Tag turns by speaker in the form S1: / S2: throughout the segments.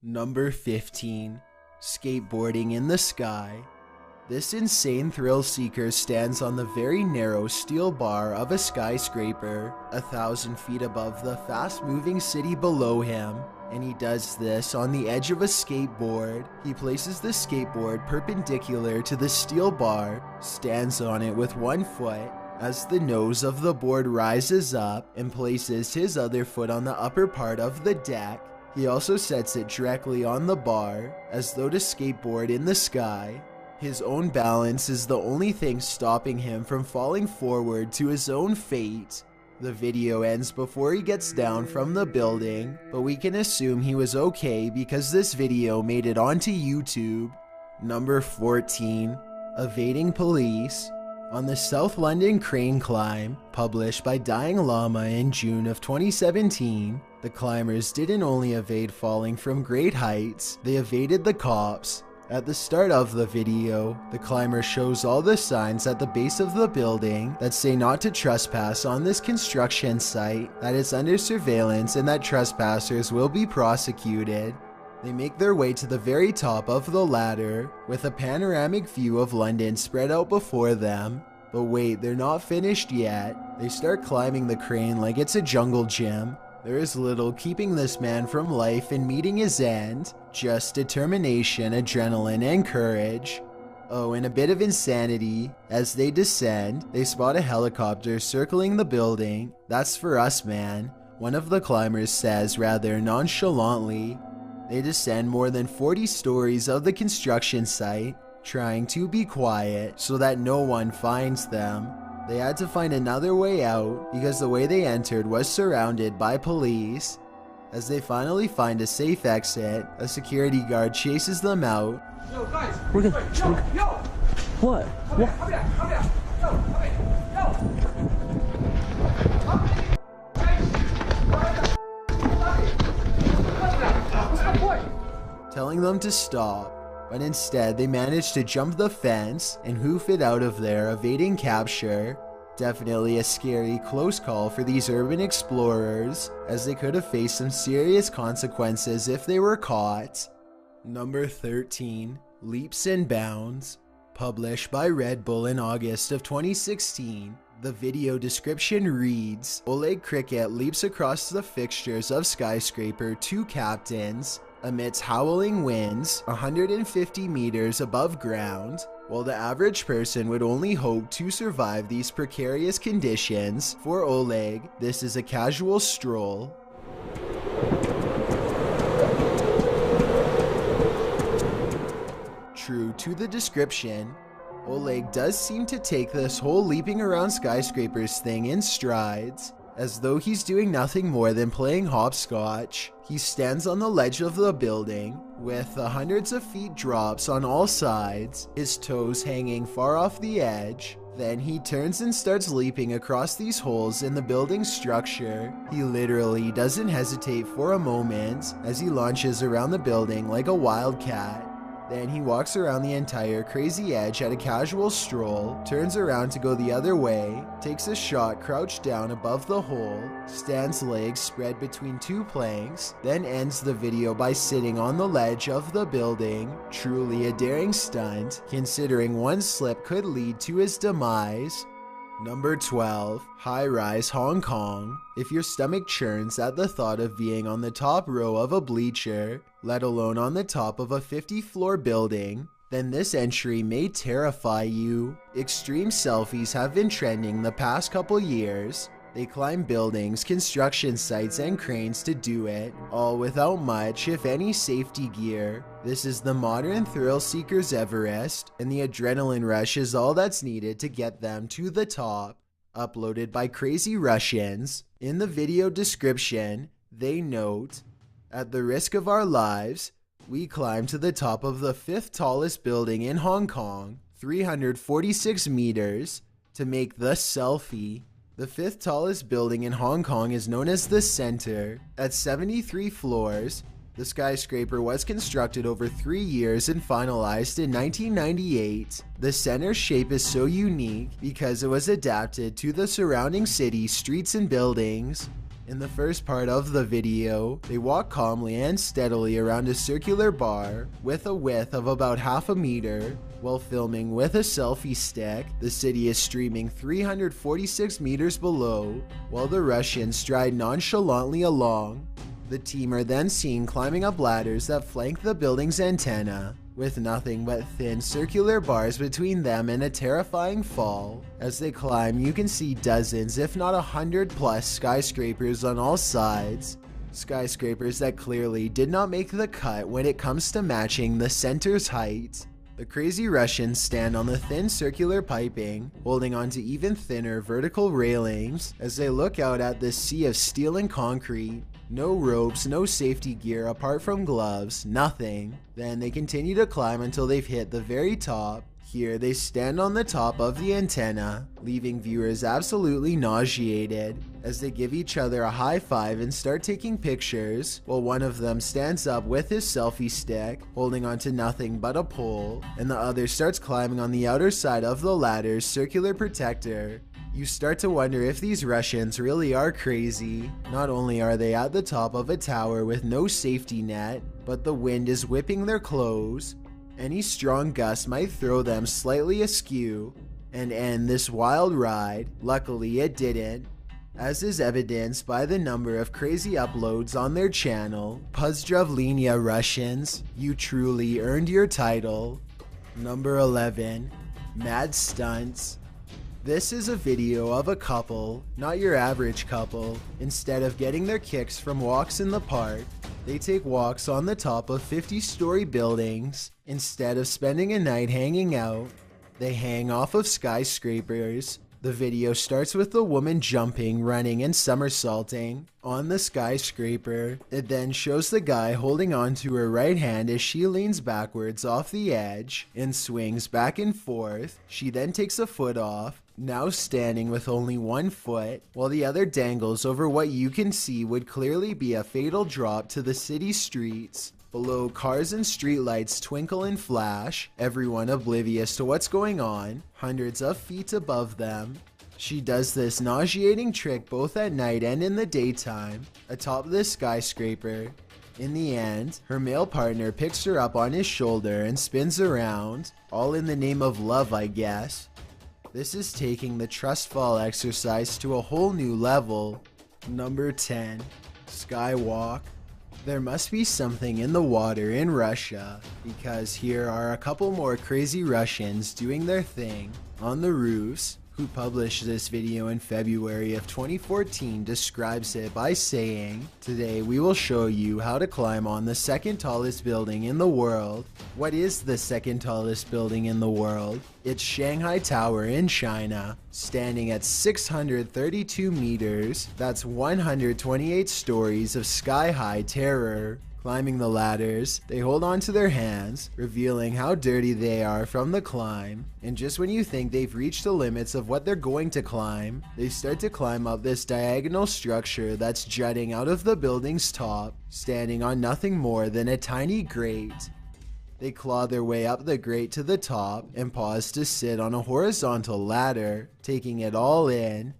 S1: Number 15. Skateboarding in the sky. This insane thrill seeker stands on the very narrow steel bar of a skyscraper 1,000 feet above the fast-moving city below him, and he does this on the edge of a skateboard. He places the skateboard perpendicular to the steel bar, stands on it with one foot as the nose of the board rises up, and places his other foot on the upper part of the deck. He also sets it directly on the bar, as though to skateboard in the sky. His own balance is the only thing stopping him from falling forward to his own fate. The video ends before he gets down from the building, but we can assume he was okay because this video made it onto YouTube. Number 14. Evading police. On the South London crane climb, published by Dying Llama in June of 2017, the climbers didn't only evade falling from great heights, they evaded the cops. At the start of the video, the climber shows all the signs at the base of the building that say not to trespass on this construction site, that it's under surveillance, and that trespassers will be prosecuted. They make their way to the very top of the ladder, with a panoramic view of London spread out before them. But wait, they're not finished yet. They start climbing the crane like it's a jungle gym. There is little keeping this man from life and meeting his end, just determination, adrenaline, and courage. Oh, and a bit of insanity. As they descend, they spot a helicopter circling the building. "That's for us, man," one of the climbers says rather nonchalantly. They descend more than 40 stories of the construction site, trying to be quiet so that no one finds them. They had to find another way out because the way they entered was surrounded by police. As they finally find a safe exit, a security guard chases them out.
S2: Yo, guys!
S3: We're good.
S2: Yo!
S3: What?
S2: Come here! Come here! Come here! Yo! Come here!
S1: Telling them to stop, but instead they manage to jump the fence and hoof it out of there, evading capture. Definitely a scary close call for these urban explorers, as they could have faced some serious consequences if they were caught. Number 13. Leaps and Bounds. Published by Red Bull in August of 2016. The video description reads, Oleg Cricket leaps across the fixtures of skyscraper 2 captains amidst howling winds 150 meters above ground. While the average person would only hope to survive these precarious conditions, for Oleg, this is a casual stroll. True to the description, Oleg does seem to take this whole leaping around skyscrapers thing in strides, as though he's doing nothing more than playing hopscotch. He stands on the ledge of the building, with the hundreds of feet drops on all sides, his toes hanging far off the edge. Then he turns and starts leaping across these holes in the building structure. He literally doesn't hesitate for a moment as he launches around the building like a wildcat. Then he walks around the entire crazy edge at a casual stroll, turns around to go the other way, takes a shot crouched down above the hole, stands legs spread between 2 planks, then ends the video by sitting on the ledge of the building. Truly a daring stunt, considering one slip could lead to his demise. Number 12. High-rise Hong Kong. If your stomach churns at the thought of being on the top row of a bleacher, let alone on the top of a 50-floor building, then this entry may terrify you. Extreme selfies have been trending the past couple years. They climb buildings, construction sites, and cranes to do it, all without much, if any, safety gear. This is the modern thrill seeker's Everest, and the adrenaline rush is all that's needed to get them to the top. Uploaded by Crazy Russians. In the video description, they note, "At the risk of our lives, we climb to the top of the 5th tallest building in Hong Kong, 346 meters, to make the selfie." The 5th tallest building in Hong Kong is known as the Center. At 73 floors, the skyscraper was constructed over 3 years and finalized in 1998. The center's shape is so unique because it was adapted to the surrounding city, streets, and buildings. In the first part of the video, they walk calmly and steadily around a circular bar with a width of about half a meter. While filming with a selfie stick, the city is streaming 346 meters below, while the Russians stride nonchalantly along. The team are then seen climbing up ladders that flank the building's antenna, with nothing but thin circular bars between them and a terrifying fall. As they climb, you can see dozens, if not 100+ skyscrapers on all sides. Skyscrapers that clearly did not make the cut when it comes to matching the center's height. The crazy Russians stand on the thin circular piping, holding onto even thinner vertical railings as they look out at this sea of steel and concrete. No ropes, no safety gear apart from gloves, nothing. Then they continue to climb until they've hit the very top. Here they stand on the top of the antenna, leaving viewers absolutely nauseated as they give each other a high five and start taking pictures, while one of them stands up with his selfie stick, holding onto nothing but a pole, and the other starts climbing on the outer side of the ladder's circular protector. You start to wonder if these Russians really are crazy. Not only are they at the top of a tower with no safety net, but the wind is whipping their clothes. Any strong gust might throw them slightly askew and end this wild ride. Luckily it didn't, as is evidenced by the number of crazy uploads on their channel. Pozdravlenia Russians, you truly earned your title. Number 11. Mad Stunts. This is a video of a couple, not your average couple. Instead of getting their kicks from walks in the park, they take walks on the top of 50-story buildings. Instead of spending a night hanging out, they hang off of skyscrapers. The video starts with the woman jumping, running, and somersaulting on the skyscraper. It then shows the guy holding on to her right hand as she leans backwards off the edge and swings back and forth. She then takes a foot off, now standing with only one foot, while the other dangles over what you can see would clearly be a fatal drop to the city streets. Below, cars and streetlights twinkle and flash, everyone oblivious to what's going on, hundreds of feet above them. She does this nauseating trick both at night and in the daytime, atop this skyscraper. In the end, her male partner picks her up on his shoulder and spins around, all in the name of love, I guess. This is taking the trust fall exercise to a whole new level. Number 10. Skywalk. There must be something in the water in Russia, because here are a couple more crazy Russians doing their thing on the roofs. Who published this video in February of 2014 describes it by saying, "Today we will show you how to climb on the second tallest building in the world." What is the second tallest building in the world? It's Shanghai Tower in China, standing at 632 meters. That's 128 stories of sky-high terror. Climbing the ladders, they hold on to their hands, revealing how dirty they are from the climb. And just when you think they've reached the limits of what they're going to climb, they start to climb up this diagonal structure that's jutting out of the building's top, standing on nothing more than a tiny grate. They claw their way up the grate to the top and pause to sit on a horizontal ladder, taking it all in.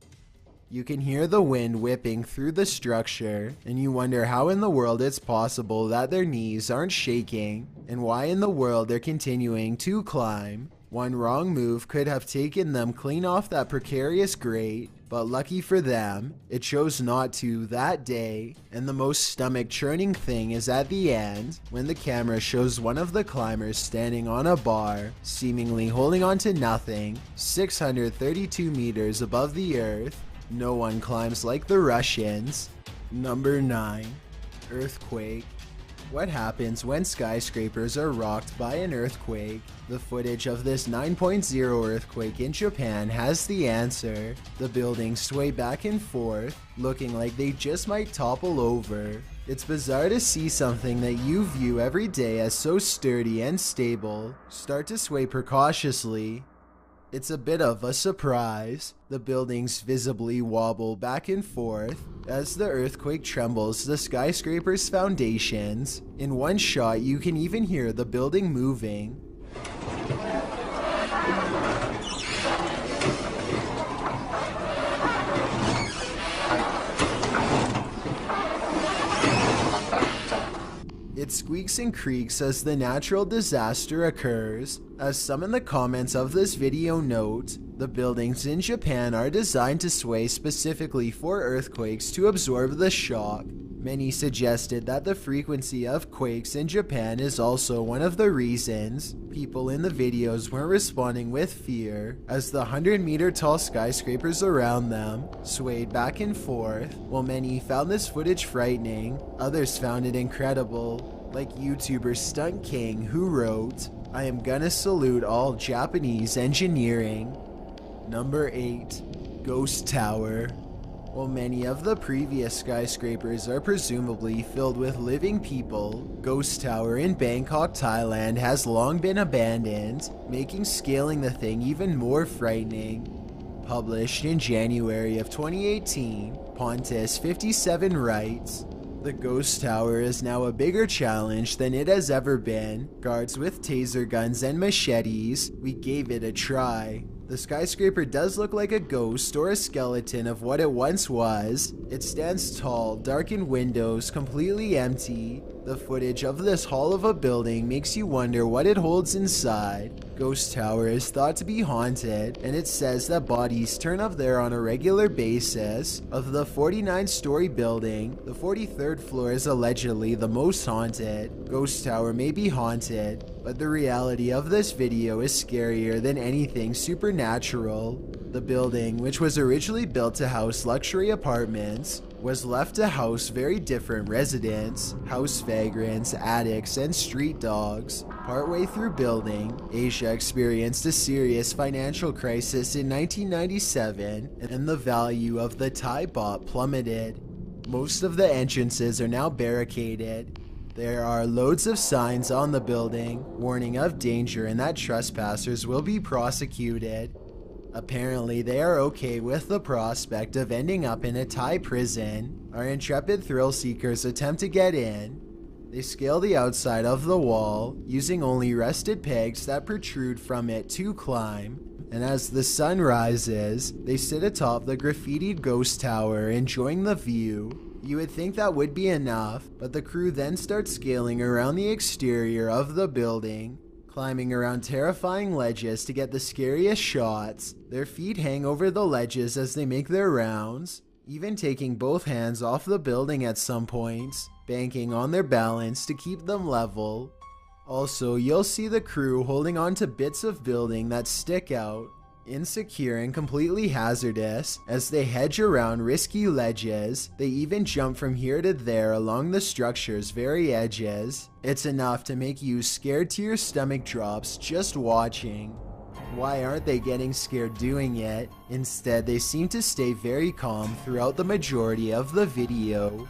S1: You can hear the wind whipping through the structure, and you wonder how in the world it's possible that their knees aren't shaking, and why in the world they're continuing to climb. One wrong move could have taken them clean off that precarious grate, but lucky for them, it chose not to that day. And the most stomach-churning thing is at the end, when the camera shows one of the climbers standing on a bar, seemingly holding on to nothing, 632 meters above the earth. No one climbs like the Russians. Number 9. Earthquake. What happens when skyscrapers are rocked by an earthquake? The footage of this 9.0 earthquake in Japan has the answer. The buildings sway back and forth, looking like they just might topple over. It's bizarre to see something that you view every day as so sturdy and stable start to sway precautiously. It's a bit of a surprise. The buildings visibly wobble back and forth as the earthquake trembles the skyscraper's foundations. In one shot, you can even hear the building moving. It squeaks and creaks as the natural disaster occurs. As some in the comments of this video note, the buildings in Japan are designed to sway specifically for earthquakes to absorb the shock. Many suggested that the frequency of quakes in Japan is also one of the reasons people in the videos weren't responding with fear, as the 100-meter tall skyscrapers around them swayed back and forth. While many found this footage frightening, others found it incredible, like YouTuber Stunt King, who wrote, "I am gonna salute all Japanese engineering." Number 8. Ghost Tower. While many of the previous skyscrapers are presumably filled with living people, Ghost Tower in Bangkok, Thailand has long been abandoned, making scaling the thing even more frightening. Published in January of 2018, Pontus 57 writes, "The Ghost Tower is now a bigger challenge than it has ever been. Guards with taser guns and machetes, we gave it a try. The skyscraper does look like a ghost or a skeleton of what it once was. It stands tall, darkened windows, completely empty. The footage of this hall of a building makes you wonder what it holds inside. Ghost Tower is thought to be haunted, and it says that bodies turn up there on a regular basis. Of the 49-story building, the 43rd floor is allegedly the most haunted. Ghost Tower may be haunted, but the reality of this video is scarier than anything supernatural. The building, which was originally built to house luxury apartments, was left to house very different residents, house vagrants, addicts, and street dogs. Partway through building, Asia experienced a serious financial crisis in 1997, and the value of the Thai baht plummeted. Most of the entrances are now barricaded. There are loads of signs on the building, warning of danger and that trespassers will be prosecuted. Apparently, they are okay with the prospect of ending up in a Thai prison. Our intrepid thrill seekers attempt to get in. They scale the outside of the wall, using only rusted pegs that protrude from it to climb. And as the sun rises, they sit atop the graffitied ghost tower, enjoying the view. You would think that would be enough, but the crew then starts scaling around the exterior of the building, climbing around terrifying ledges to get the scariest shots. Their feet hang over the ledges as they make their rounds, even taking both hands off the building at some points, banking on their balance to keep them level. Also, you'll see the crew holding on to bits of building that stick out, insecure and completely hazardous. As they hedge around risky ledges, they even jump from here to there along the structure's very edges. It's enough to make you scared to your stomach drops just watching. Why aren't they getting scared doing it? Instead, they seem to stay very calm throughout the majority of the video.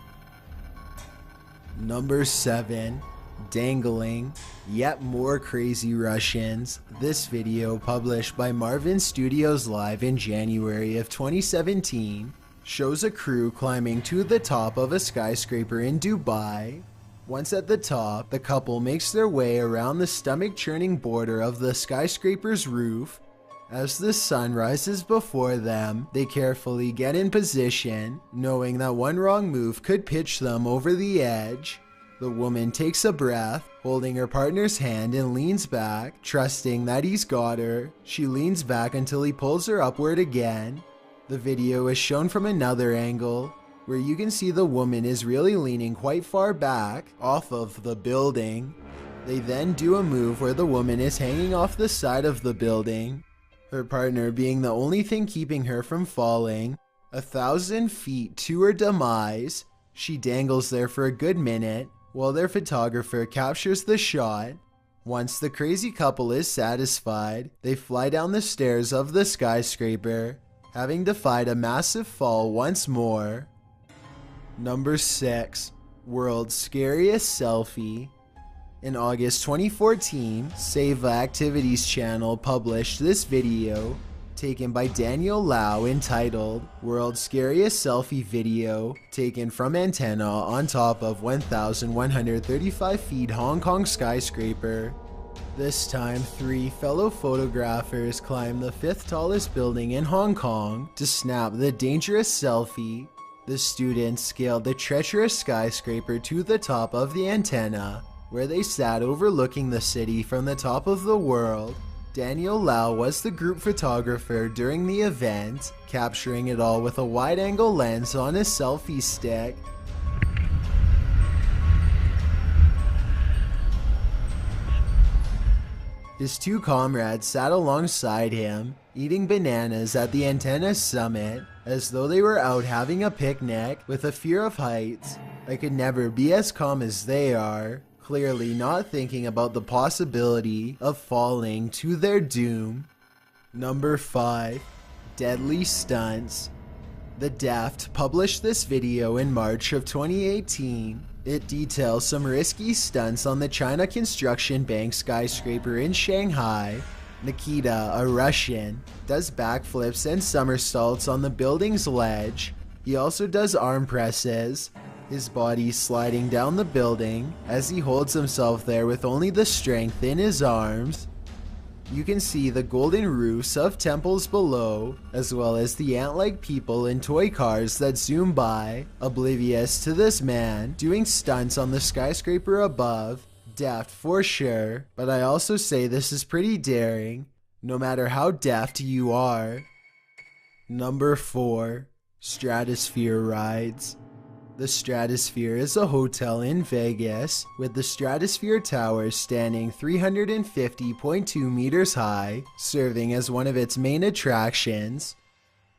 S1: Number 7. Dangling. Yet more crazy Russians. This video, published by Marvin Studios Live in January of 2017, shows a crew climbing to the top of a skyscraper in Dubai. Once at the top, the couple makes their way around the stomach-churning border of the skyscraper's roof. As the sun rises before them, they carefully get in position, knowing that one wrong move could pitch them over the edge. The woman takes a breath, holding her partner's hand, and leans back, trusting that he's got her. She leans back until he pulls her upward again. The video is shown from another angle, where you can see the woman is really leaning quite far back off of the building. They then do a move where the woman is hanging off the side of the building, her partner being the only thing keeping her from falling. 1,000 feet to her demise, she dangles there for a good minute, while their photographer captures the shot. Once the crazy couple is satisfied, they fly down the stairs of the skyscraper, having defied a massive fall once more. Number 6. World's Scariest Selfie. In August 2014, Seva Activities channel published this video, taken by Daniel Lau, entitled World's Scariest Selfie Video, taken from antenna on top of 1,135 feet Hong Kong skyscraper. This time, 3 fellow photographers climbed the 5th tallest building in Hong Kong to snap the dangerous selfie. The students scaled the treacherous skyscraper to the top of the antenna, where they sat overlooking the city from the top of the world. Daniel Lau was the group photographer during the event, capturing it all with a wide-angle lens on his selfie stick. His two comrades sat alongside him, eating bananas at the antenna's summit, as though they were out having a picnic with a fear of heights. I could never be as calm as they are, clearly not thinking about the possibility of falling to their doom. Number 5. Deadly Stunts. The Daft published this video in March of 2018. It details some risky stunts on the China Construction Bank skyscraper in Shanghai. Nikita, a Russian, does backflips and somersaults on the building's ledge. He also does arm presses, his body sliding down the building as he holds himself there with only the strength in his arms. You can see the golden roofs of temples below, as well as the ant-like people in toy cars that zoom by, oblivious to this man doing stunts on the skyscraper above. Daft for sure, but I also say this is pretty daring, no matter how daft you are. Number 4. Stratosphere Rides. The Stratosphere is a hotel in Vegas, with the Stratosphere Tower standing 350.2 meters high, serving as one of its main attractions.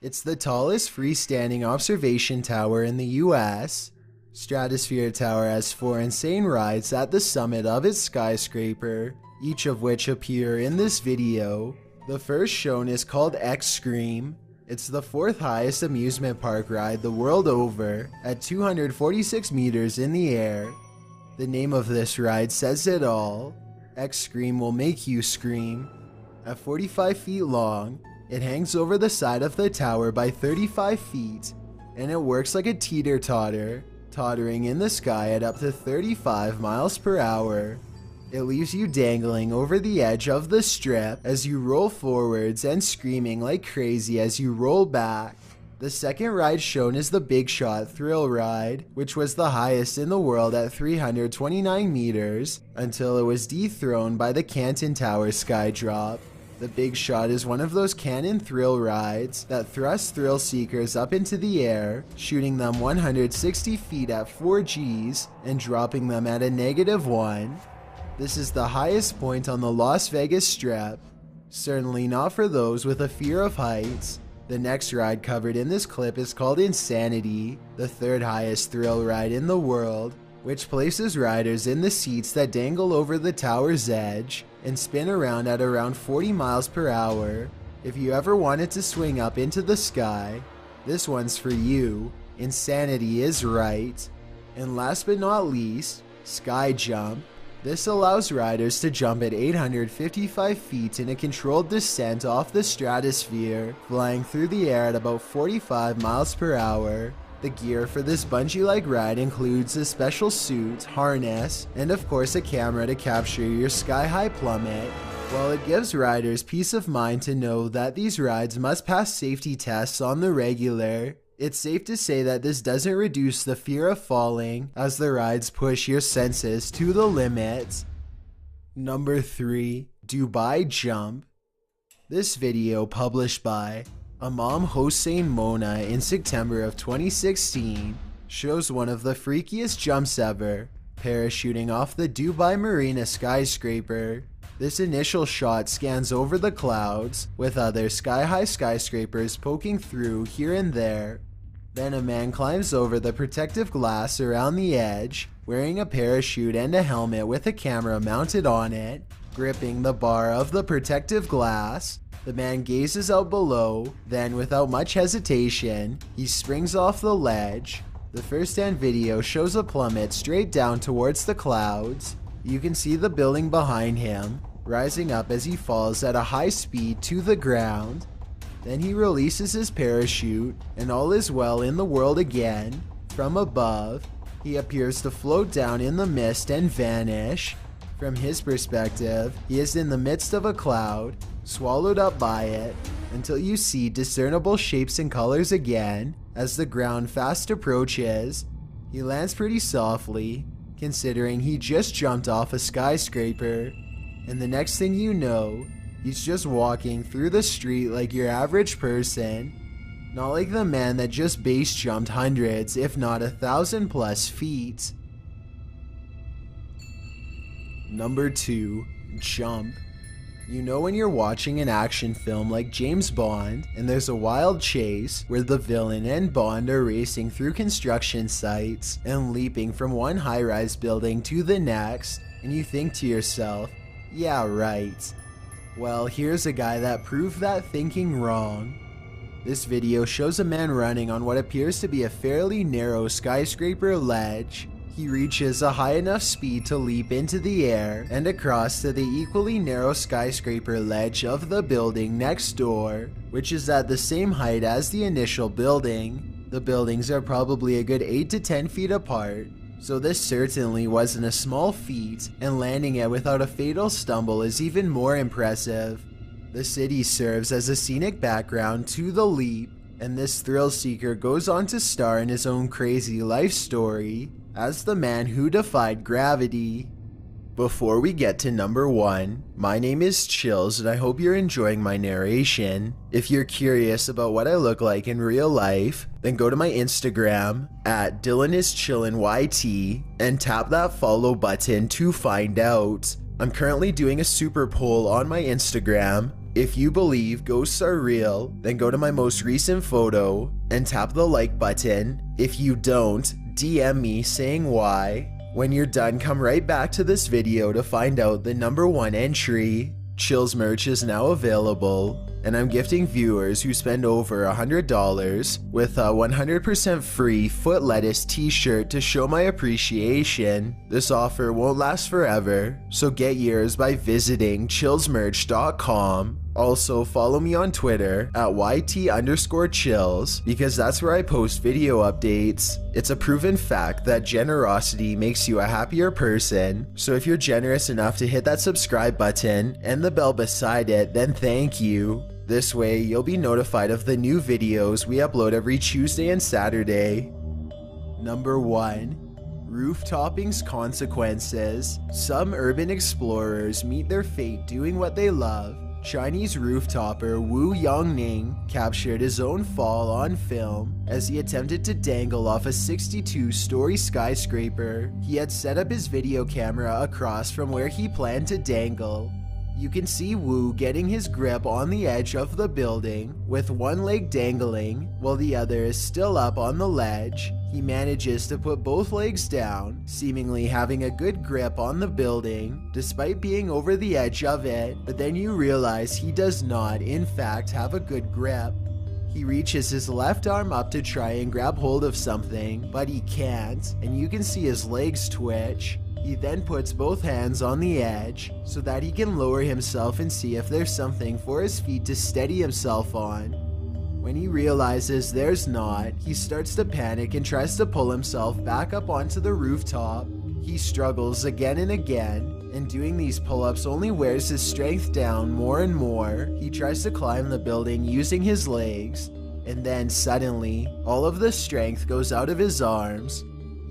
S1: It's the tallest freestanding observation tower in the US. Stratosphere Tower has 4 insane rides at the summit of its skyscraper, each of which appear in this video. The first shown is called X Scream. It's the 4th highest amusement park ride the world over, at 246 meters in the air. The name of this ride says it all. X Scream will make you scream. At 45 feet long, it hangs over the side of the tower by 35 feet, and it works like a teeter-totter, tottering in the sky at up to 35 miles per hour. It leaves you dangling over the edge of the strip as you roll forwards and screaming like crazy as you roll back. The second ride shown is the Big Shot Thrill Ride, which was the highest in the world at 329 meters until it was dethroned by the Canton Tower Skydrop. The Big Shot is one of those cannon thrill rides that thrust thrill seekers up into the air, shooting them 160 feet at 4 Gs and dropping them at a -1. This is the highest point on the Las Vegas Strip, certainly not for those with a fear of heights. The next ride covered in this clip is called Insanity, the 3rd highest thrill ride in the world, which places riders in the seats that dangle over the tower's edge and spin around at around 40 miles per hour. If you ever wanted to swing up into the sky, this one's for you. Insanity is right. And last but not least, Sky Jump. This allows riders to jump at 855 feet in a controlled descent off the stratosphere, flying through the air at about 45 miles per hour. The gear for this bungee-like ride includes a special suit, harness, and of course a camera to capture your sky-high plummet. While it gives riders peace of mind to know that these rides must pass safety tests on the regular, it's safe to say that this doesn't reduce the fear of falling, as the rides push your senses to the limit. Number 3. Dubai Jump. This video, published by Imam Hossein Mona in September of 2016, shows one of the freakiest jumps ever, parachuting off the Dubai Marina skyscraper. This initial shot scans over the clouds, with other sky-high skyscrapers poking through here and there. Then a man climbs over the protective glass around the edge, wearing a parachute and a helmet with a camera mounted on it. Gripping the bar of the protective glass, the man gazes out below, then without much hesitation, he springs off the ledge. The first-hand video shows a plummet straight down towards the clouds. You can see the building behind him, rising up as he falls at a high speed to the ground. Then he releases his parachute, and all is well in the world again. From above, he appears to float down in the mist and vanish. From his perspective, he is in the midst of a cloud, swallowed up by it, until you see discernible shapes and colors again. As the ground fast approaches, he lands pretty softly, considering he just jumped off a skyscraper, and the next thing you know, he's just walking through the street like your average person, not like the man that just base jumped hundreds if not 1,000 plus feet. Number 2. Jump. You know when you're watching an action film like James Bond and there's a wild chase where the villain and Bond are racing through construction sites and leaping from one high-rise building to the next, and you think to yourself, yeah right. Well, here's a guy that proved that thinking wrong. This video shows a man running on what appears to be a fairly narrow skyscraper ledge. He reaches a high enough speed to leap into the air and across to the equally narrow skyscraper ledge of the building next door, which is at the same height as the initial building. The buildings are probably a good 8 to 10 feet apart, so this certainly wasn't a small feat, and landing it without a fatal stumble is even more impressive. The city serves as a scenic background to the leap, and this thrill seeker goes on to star in his own crazy life story as the man who defied gravity. Before we get to number 1, my name is Chills and I hope you're enjoying my narration. If you're curious about what I look like in real life, then go to my Instagram at DylanIsChillinYT and tap that follow button to find out. I'm currently doing a super poll on my Instagram. If you believe ghosts are real, then go to my most recent photo and tap the like button. If you don't, DM me saying why. When you're done, come right back to this video to find out the number 1 entry. Chills merch is now available, and I'm gifting viewers who spend over $100 with a 100% free foot lettuce t-shirt to show my appreciation. This offer won't last forever, so get yours by visiting chillsmerch.com. Also, follow me on Twitter at YT_chills because that's where I post video updates. It's a proven fact that generosity makes you a happier person, so if you're generous enough to hit that subscribe button and the bell beside it, then thank you. This way, you'll be notified of the new videos we upload every Tuesday and Saturday. Number 1. Roof-topping's consequences. Some urban explorers meet their fate doing what they love. Chinese rooftopper Wu Yongning captured his own fall on film as he attempted to dangle off a 62-story skyscraper. He had set up his video camera across from where he planned to dangle. You can see Wu getting his grip on the edge of the building with one leg dangling while the other is still up on the ledge. He manages to put both legs down, seemingly having a good grip on the building despite being over the edge of it, but then you realize he does not in fact have a good grip. He reaches his left arm up to try and grab hold of something, but he can't, and you can see his legs twitch. He then puts both hands on the edge so that he can lower himself and see if there's something for his feet to steady himself on. When he realizes there's not, he starts to panic and tries to pull himself back up onto the rooftop. He struggles again and again, and doing these pull-ups only wears his strength down more and more. He tries to climb the building using his legs, and then suddenly, all of the strength goes out of his arms.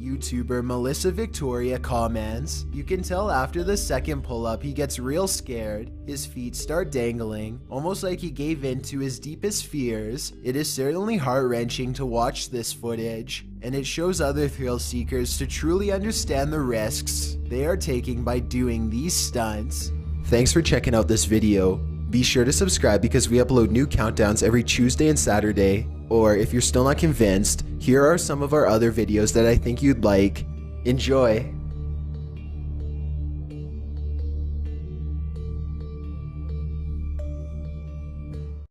S1: YouTuber Melissa Victoria comments, "You can tell after the second pull-up he gets real scared, his feet start dangling, almost like he gave in to his deepest fears. It is certainly heart-wrenching to watch this footage, and it shows other thrill seekers to truly understand the risks they are taking by doing these stunts." Thanks for checking out this video. Be sure to subscribe because we upload new countdowns every Tuesday and Saturday. Or if you're still not convinced, here are some of our other videos that I think you'd like. Enjoy!